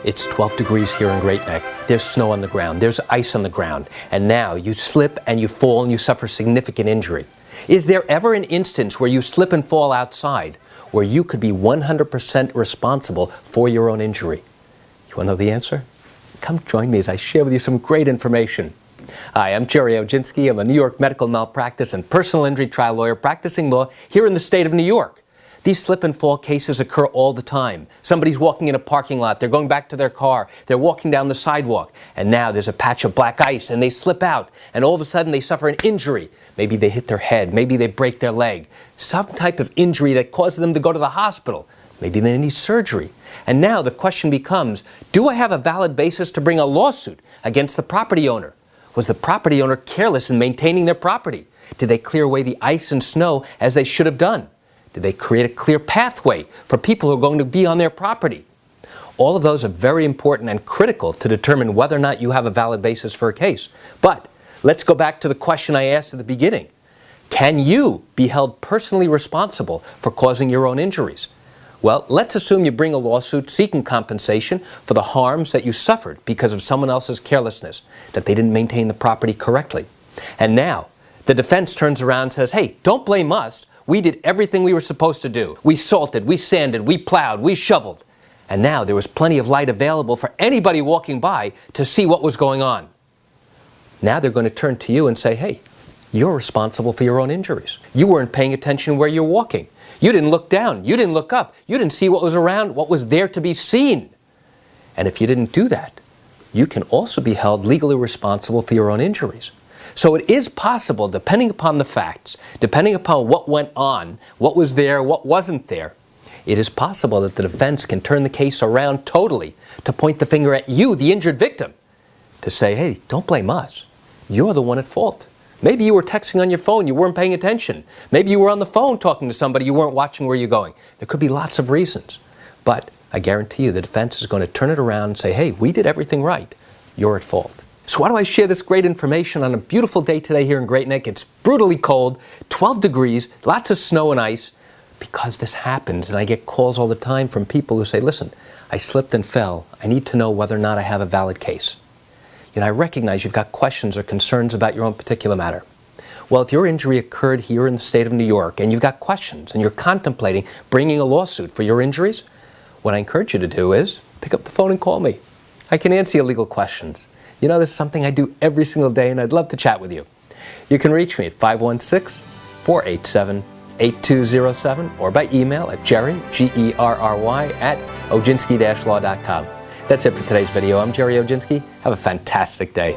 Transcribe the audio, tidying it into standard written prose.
It's 12 degrees here in Great Neck. There's snow on the ground. There's ice on the ground. And now you slip and you fall and you suffer significant injury. Is there ever an instance where you slip and fall outside where you could be 100% responsible for your own injury? You want to know the answer? Come join me as I share with you some great information. Hi, I'm Gerry Oginski. I'm a New York medical malpractice and personal injury trial lawyer practicing law here in the state of New York. These slip and fall cases occur all the time. Somebody's walking in a parking lot, they're going back to their car, they're walking down the sidewalk, and now there's a patch of black ice and they slip out, and all of a sudden they suffer an injury. Maybe they hit their head, maybe they break their leg, some type of injury that causes them to go to the hospital. Maybe they need surgery. And now the question becomes, do I have a valid basis to bring a lawsuit against the property owner? Was the property owner careless in maintaining their property? Did they clear away the ice and snow as they should have done? Did they create a clear pathway for people who are going to be on their property? All of those are very important and critical to determine whether or not you have a valid basis for a case. But let's go back to the question I asked at the beginning. Can you be held personally responsible for causing your own injuries? Well, let's assume you bring a lawsuit seeking compensation for the harms that you suffered because of someone else's carelessness, that they didn't maintain the property correctly. And now the defense turns around and says, hey, don't blame us. We did everything we were supposed to do. We salted, we sanded, we plowed, we shoveled. And now there was plenty of light available for anybody walking by to see what was going on. Now they're going to turn to you and say, hey, you're responsible for your own injuries. You weren't paying attention where you're walking. You didn't look down. You didn't look up. You didn't see what was around, what was there to be seen. And if you didn't do that, you can also be held legally responsible for your own injuries. So it is possible, depending upon the facts, depending upon what went on, what was there, what wasn't there, it is possible that the defense can turn the case around totally to point the finger at you, the injured victim, to say, hey, don't blame us. You're the one at fault. Maybe you were texting on your phone, you weren't paying attention. Maybe you were on the phone talking to somebody, you weren't watching where you're going. There could be lots of reasons. But I guarantee you the defense is going to turn it around and say, hey, we did everything right. You're at fault. So why do I share this great information on a beautiful day today here in Great Neck? It's brutally cold, 12 degrees, lots of snow and ice. Because this happens, and I get calls all the time from people who say, listen, I slipped and fell. I need to know whether or not I have a valid case. I recognize you've got questions or concerns about your own particular matter. Well, if your injury occurred here in the state of New York and you've got questions and you're contemplating bringing a lawsuit for your injuries, what I encourage you to do is pick up the phone and call me. I can answer your legal questions. This is something I do every single day, and I'd love to chat with you. You can reach me at 516-487-8207 or by email at Gerry, G-E-R-R-Y, @oginski-law.com. That's it for today's video. I'm Gerry Oginski. Have a fantastic day.